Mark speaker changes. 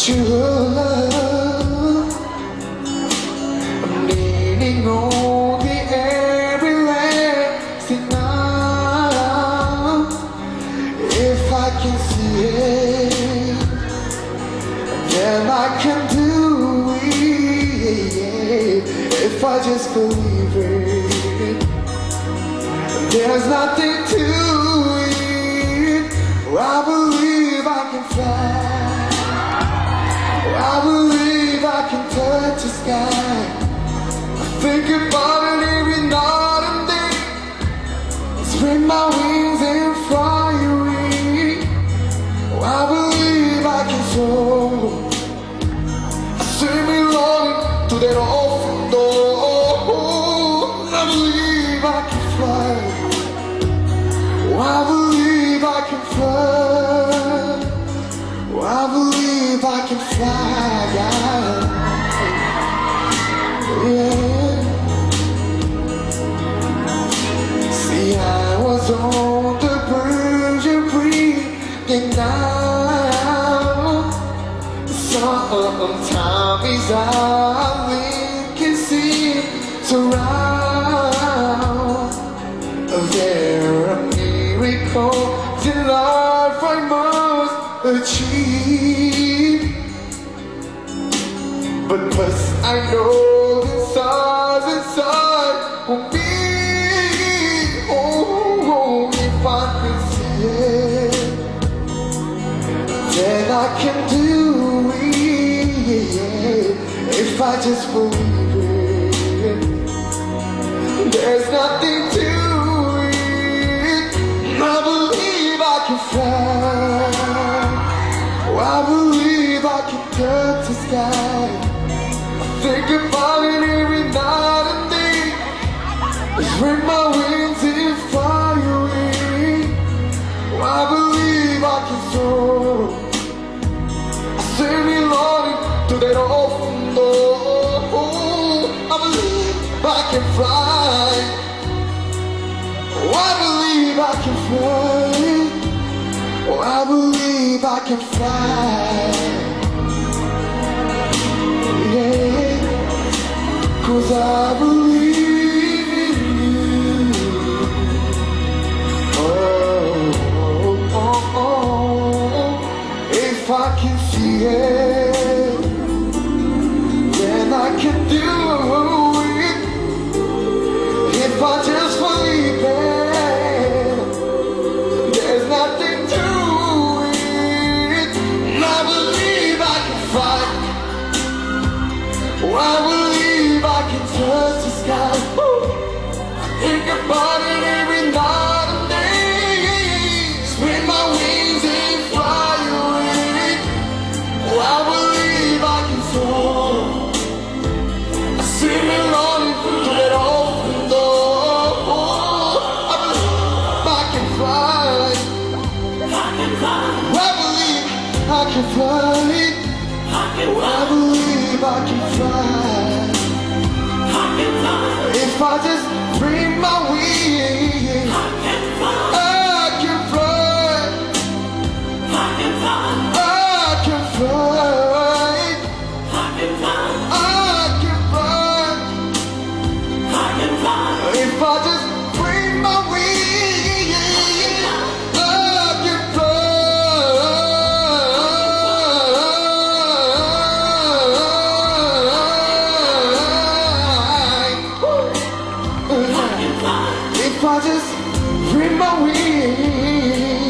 Speaker 1: true love. I'm leaning on the everlasting arm. If I can see it, then I can do it. If I just believe it, there's nothing to it. I believe I can fly. I believe I can touch the sky. I think about it every night and day. Spread my wings and fly away. I believe I can soar. I see me longing to that open door. I believe I can fly. I believe I can fly. I believe I can fly. Yeah. See, I was on the verge of breathing out. Sometimes I can see surround. There are miracles in life I must achieve, but plus I know inside will be. Oh, if I could see it, then I can do it. If I just believe it, there's nothing to it. I believe I can fly. I believe I can touch the sky. I think about it every night and day. Spread my wings and fly away. I believe I can soar. I see me longing to that open door. I believe I can fly. I believe I can fly. I believe I can fly. Yeah, 'cause I believe in you. Oh, oh, oh. If I can see it, then I can do it. If I just believe it, there's nothing to it. I believe I can fly. I believe I can touch the sky. I think about it every night and day. Spread my wings and fly away. I believe I can soar. I see me longing to that open door. I believe I can fly. I believe I can fly. I believe I can fly. If I just bring my wings, I can fly. I can fly. I can fly. If I just bring my wings, I can fly. If I just bring my wings.